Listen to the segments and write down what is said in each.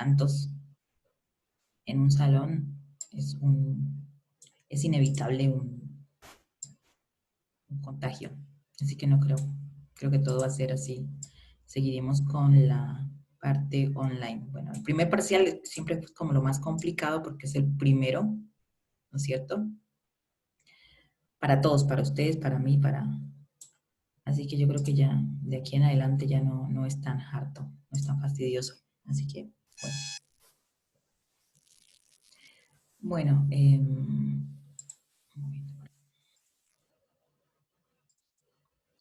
tantos en un salón, es inevitable un contagio. Así que no creo que todo va a ser así. Seguiremos con la parte online. Bueno, el primer parcial siempre es como lo más complicado porque es el primero, ¿no es cierto? Para todos, para ustedes, para mí, Así que yo creo que ya de aquí en adelante ya no es tan harto, no es tan fastidioso. Así que, bueno.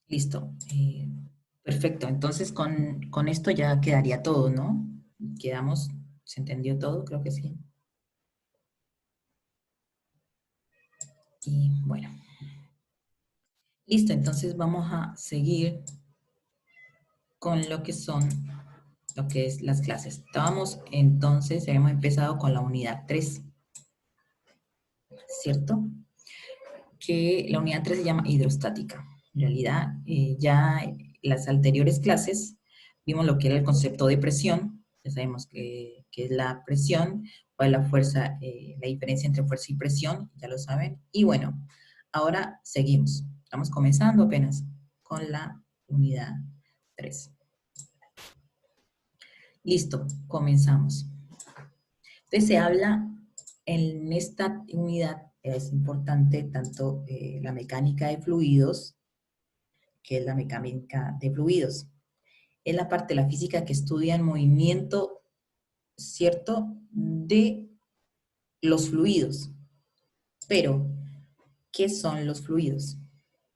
Listo. Perfecto. Entonces con esto ya quedaría todo, ¿no? Quedamos, ¿se entendió todo? Creo que sí. Y bueno. Listo, entonces vamos a seguir con lo que es las clases. Estábamos entonces, habíamos empezado con la unidad 3, ¿cierto? Que la unidad 3 se llama hidrostática. En realidad, ya las anteriores clases vimos lo que era el concepto de presión. Ya sabemos que es la presión, cuál es la fuerza, la diferencia entre fuerza y presión, ya lo saben. Y bueno, ahora seguimos. Estamos comenzando apenas con la unidad 3. Listo, comenzamos. Entonces se habla en esta unidad, es importante tanto la mecánica de fluidos, que es la mecánica de fluidos. Es la parte de la física que estudia el movimiento, ¿cierto?, de los fluidos. Pero, ¿qué son los fluidos?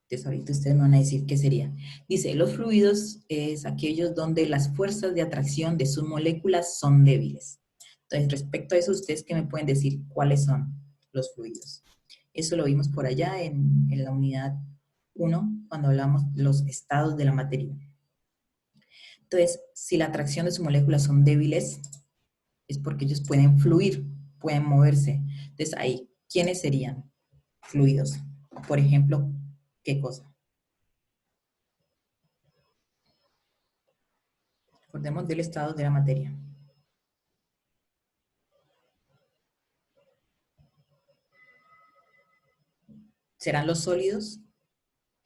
Entonces ahorita ustedes me van a decir qué sería. Dice, los fluidos es aquellos donde las fuerzas de atracción de sus moléculas son débiles. Entonces, respecto a eso, ¿ustedes qué me pueden decir cuáles son los fluidos? Eso lo vimos por allá en la unidad 1, cuando hablamos de los estados de la materia. Entonces, si la atracción de sus moléculas son débiles, es porque ellos pueden fluir, pueden moverse. Entonces, ahí, ¿quiénes serían fluidos? Por ejemplo, ¿qué cosa? Recordemos del estado de la materia. ¿Serán los sólidos?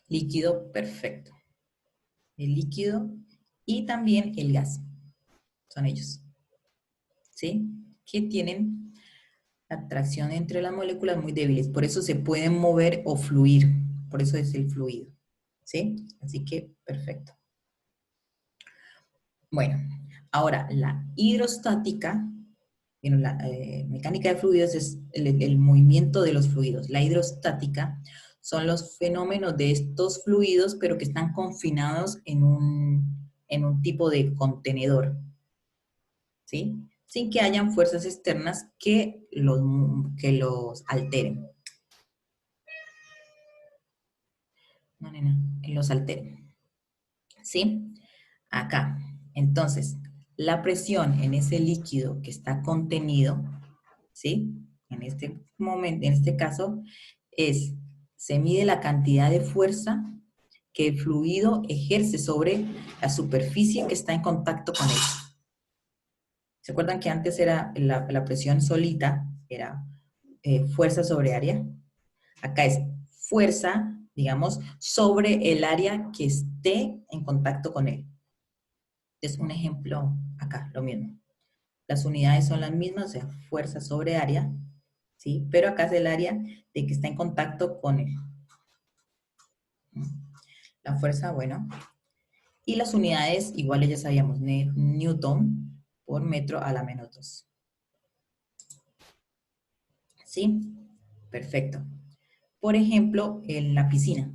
Líquido, perfecto. El líquido y también el gas. Son ellos. ¿Sí? Que tienen atracción entre las moléculas muy débiles. Por eso se pueden mover o fluir. Por eso es el fluido. ¿Sí? Así que, perfecto. Bueno, ahora la hidrostática, bueno, la mecánica de fluidos es el movimiento de los fluidos. La hidrostática son los fenómenos de estos fluidos, pero que están confinados en un tipo de contenedor, ¿sí? Sin que hayan fuerzas externas que los alteren. No, nena, que los alteren. ¿Sí? Acá. Entonces, la presión en ese líquido que está contenido, ¿sí? En este momento, en este caso, se mide la cantidad de fuerza que el fluido ejerce sobre la superficie que está en contacto con él. ¿Se acuerdan que antes era la presión solita, era fuerza sobre área? Acá es fuerza, digamos, sobre el área que esté en contacto con él. Es un ejemplo acá, lo mismo. Las unidades son las mismas, o sea, fuerza sobre área, ¿sí? Pero acá es el área de que está en contacto con él. La fuerza, bueno. Y las unidades, igual ya sabíamos, Newton por metro a la menos 2. ¿Sí? Perfecto. Por ejemplo, en la piscina.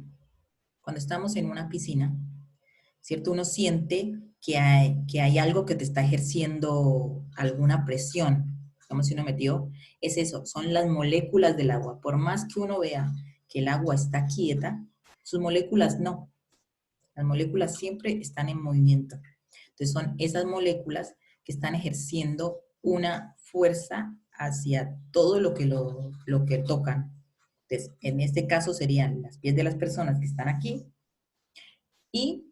Cuando estamos en una piscina, ¿cierto? Uno siente que hay algo que te está ejerciendo alguna presión. Como si uno metió, es eso, son las moléculas del agua. Por más que uno vea que el agua está quieta, sus moléculas no. Las moléculas siempre están en movimiento. Entonces son esas moléculas que están ejerciendo una fuerza hacia todo lo que tocan. Entonces, en este caso serían las pies de las personas que están aquí y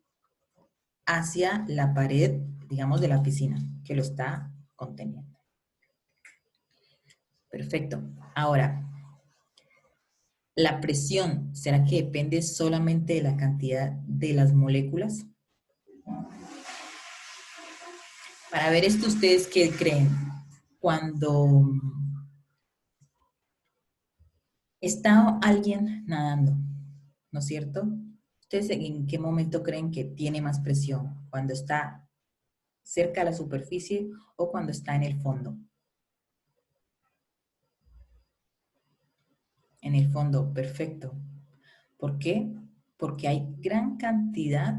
hacia la pared, digamos, de la piscina, que lo está conteniendo. Perfecto. Ahora, ¿la presión será que depende solamente de la cantidad de las moléculas? Para ver esto, ¿ustedes qué creen? Cuando está alguien nadando, ¿no es cierto? ¿Ustedes en qué momento creen que tiene más presión? ¿Cuando está cerca de la superficie o cuando está en el fondo? En el fondo, perfecto. ¿Por qué? Porque hay gran cantidad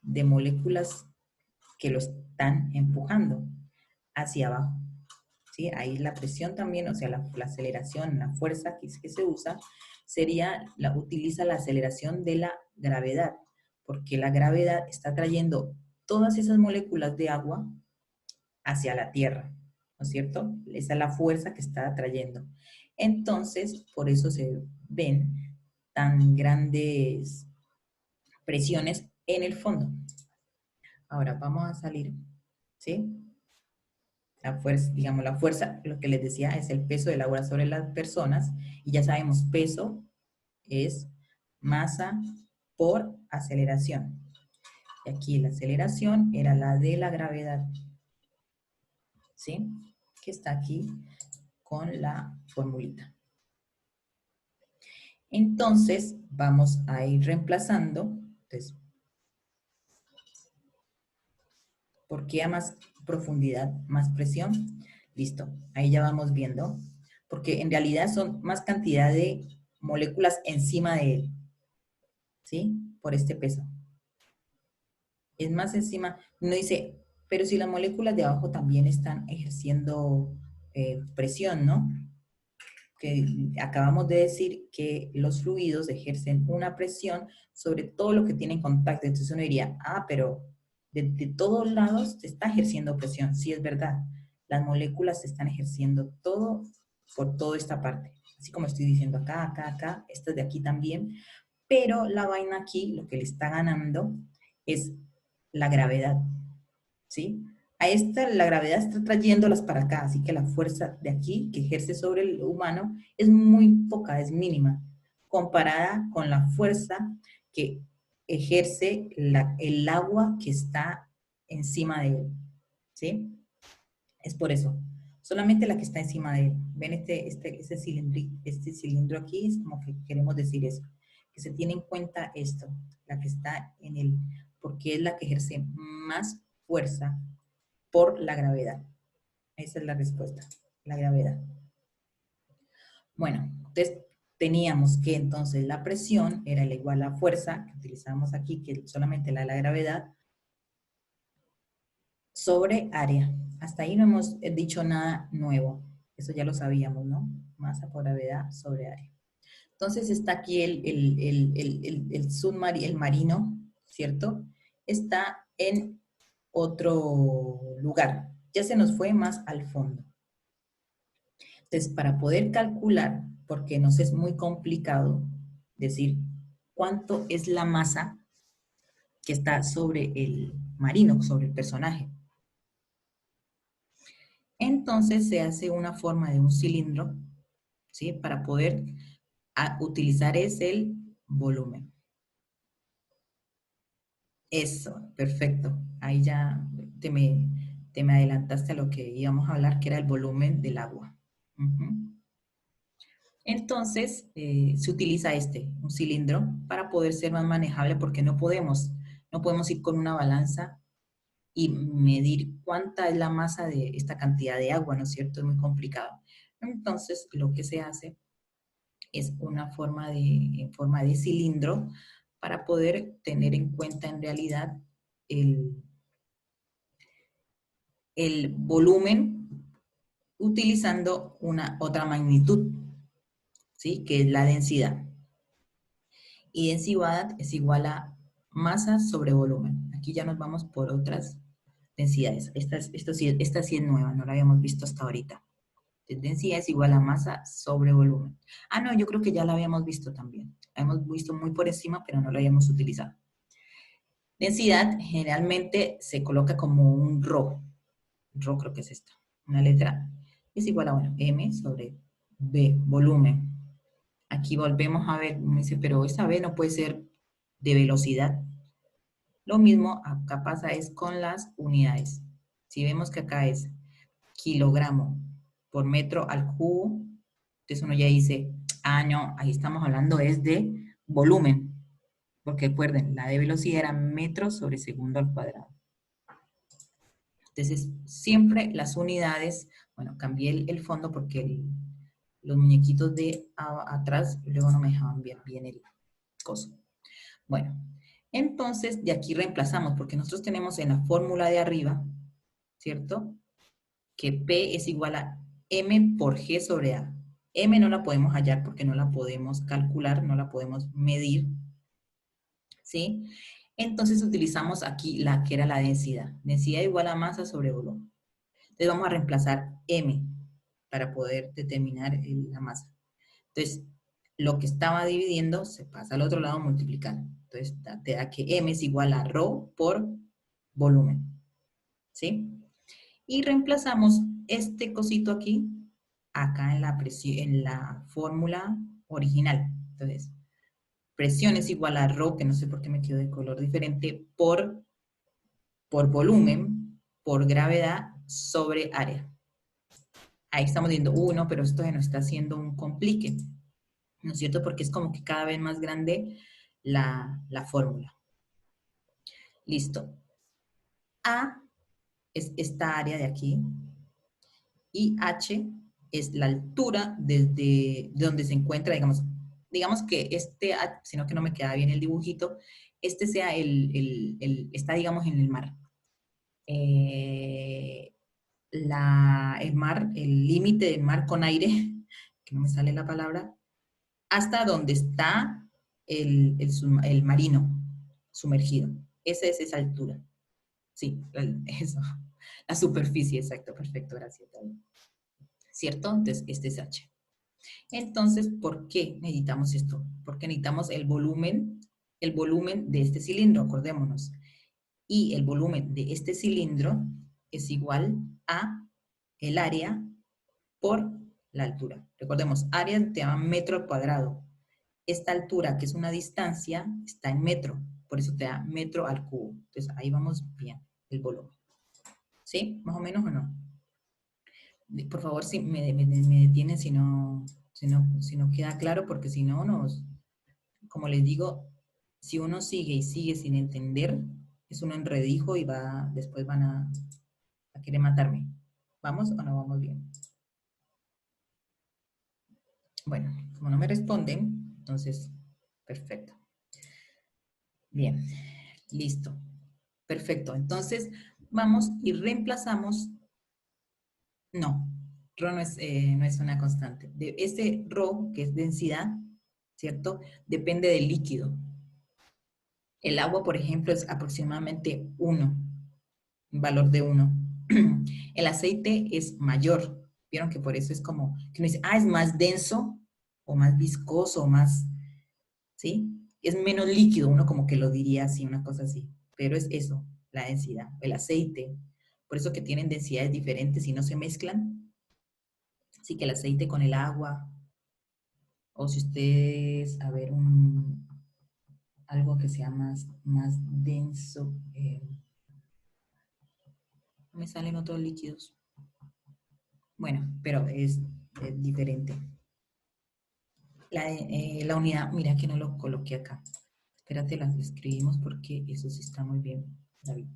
de moléculas que lo están empujando hacia abajo. ¿Sí? Ahí la presión también, o sea, la aceleración, la fuerza que se usa, utiliza la aceleración de la gravedad, porque la gravedad está trayendo todas esas moléculas de agua hacia la Tierra, ¿no es cierto? Esa es la fuerza que está atrayendo. Entonces, por eso se ven tan grandes presiones en el fondo. Ahora vamos a salir, ¿sí? La fuerza, digamos, la fuerza, lo que les decía, es el peso del agua sobre las personas, y ya sabemos, peso es masa por aceleración. Y aquí la aceleración era la de la gravedad, ¿sí? Que está aquí con la formulita. Entonces, vamos a ir reemplazando. Entonces, ¿por qué a más profundidad, más presión? Listo, ahí ya vamos viendo. Porque en realidad son más cantidad de moléculas encima de él, ¿sí? Por este peso. Es más encima, no dice, pero si las moléculas de abajo también están ejerciendo presión, ¿no? Que acabamos de decir que los fluidos ejercen una presión sobre todo lo que tiene en contacto. Entonces uno diría, ah, pero de todos lados se está ejerciendo presión. Sí, es verdad. Las moléculas se están ejerciendo todo por toda esta parte. Así como estoy diciendo acá, acá, acá, estas de aquí también. Pero la vaina aquí, lo que le está ganando es la gravedad, ¿sí? A esta, la gravedad está trayéndolas para acá, así que la fuerza de aquí que ejerce sobre el humano es muy poca, es mínima, comparada con la fuerza que ejerce el agua que está encima de él, ¿sí? Es por eso. Solamente la que está encima de él. ¿Ven este cilindro aquí? Es como que queremos decir eso. Que se tiene en cuenta esto, la que está en el, porque es la que ejerce más fuerza por la gravedad. Esa es la respuesta, la gravedad. Bueno, entonces teníamos que entonces la presión era igual a la fuerza que utilizamos aquí, que es solamente la de la gravedad, sobre área. Hasta ahí no hemos dicho nada nuevo. Eso ya lo sabíamos, ¿no? Masa por gravedad sobre área. Entonces está aquí el marino, ¿cierto? Está en otro lugar. Ya se nos fue más al fondo. Entonces, para poder calcular, porque nos es muy complicado decir cuánto es la masa que está sobre el marino, sobre el personaje. Entonces se hace una forma de un cilindro, ¿sí? Para poder utilizar el volumen. Eso, perfecto. Ahí ya te me adelantaste a lo que íbamos a hablar, que era el volumen del agua. Entonces, se utiliza un cilindro, para poder ser más manejable, porque no podemos ir con una balanza y medir cuánta es la masa de esta cantidad de agua, ¿no es cierto? Es muy complicado. Entonces, lo que se hace es en forma de cilindro, para poder tener en cuenta en realidad el, el volumen utilizando otra magnitud, ¿sí? Que es la densidad. Y densidad es igual a masa sobre volumen. Aquí ya nos vamos por otras densidades. Esta sí es nueva, no la habíamos visto hasta ahorita. Entonces, densidad es igual a masa sobre volumen. Ah, no, yo creo que ya la habíamos visto también. La hemos visto muy por encima, pero no la habíamos utilizado. Densidad generalmente se coloca como un ρ. Rho creo que es esta. Una letra es igual a, bueno, m sobre B, volumen. Aquí volvemos a ver, me dice, pero esa B no puede ser de velocidad. Lo mismo acá pasa es con las unidades. Si vemos que acá es kilogramo por metro al cubo, entonces uno ya dice, ah, no, ahí estamos hablando es de volumen, porque recuerden, la de velocidad era metros sobre segundo al cuadrado. Entonces, siempre las unidades, bueno, cambié el fondo porque los muñequitos de atrás luego no me dejaban ver bien el coso. Bueno, entonces de aquí reemplazamos, porque nosotros tenemos en la fórmula de arriba, ¿cierto? Que P es igual a M por G sobre A. M no la podemos hallar porque no la podemos calcular, no la podemos medir, ¿sí? Entonces utilizamos aquí la que era la densidad. Densidad igual a masa sobre volumen. Entonces vamos a reemplazar M para poder determinar la masa. Entonces, lo que estaba dividiendo se pasa al otro lado a multiplicar. Entonces, te da que M es igual a ρ por volumen. ¿Sí? Y reemplazamos este cosito aquí, acá en la fórmula original. Entonces, presión es igual a ρ, que no sé por qué me quedó de color diferente, por volumen, por gravedad, sobre área. Ahí estamos viendo 1, pero esto se nos está haciendo un complique, ¿no es cierto? Porque es como que cada vez más grande la fórmula. Listo. A es esta área de aquí y H es la altura desde donde se encuentra, digamos que este, sino que no me queda bien el dibujito, este sea está digamos en el mar. El mar, el límite del mar con aire, que no me sale la palabra, hasta donde está el marino sumergido. Esa es esa altura. Sí, eso. La superficie, exacto, perfecto, gracias. ¿Cierto? Entonces, este es H. Entonces, ¿por qué necesitamos esto? Porque necesitamos el volumen de este cilindro, acordémonos. Y el volumen de este cilindro es igual a el área por la altura. Recordemos, área te llama metro al cuadrado. Esta altura, que es una distancia, está en metro. Por eso te da metro al cubo. Entonces, ahí vamos bien, el volumen. ¿Sí? ¿Más o menos o no? Por favor, si me detienen si no queda claro, porque si no, como les digo, si uno sigue y sigue sin entender, es un enredijo y después van a querer matarme. ¿Vamos o no vamos bien? Bueno, como no me responden, entonces, perfecto. Bien, listo. Perfecto. Entonces, vamos y reemplazamos. No, ρ no es una constante. Este ρ, que es densidad, ¿cierto? Depende del líquido. El agua, por ejemplo, es aproximadamente 1, un valor de 1. El aceite es mayor. Vieron que por eso es como, que uno dice, es más denso, o más viscoso, o más, ¿sí? Es menos líquido, uno como que lo diría así, una cosa así. Pero es eso, la densidad. El aceite, por eso que tienen densidades diferentes y no se mezclan. Así que el aceite con el agua, o si ustedes, a ver, algo que sea más denso, no me salen otros líquidos. Bueno, pero es diferente. La unidad, mira que no lo coloqué acá. Espérate, las escribimos porque eso sí está muy bien, David.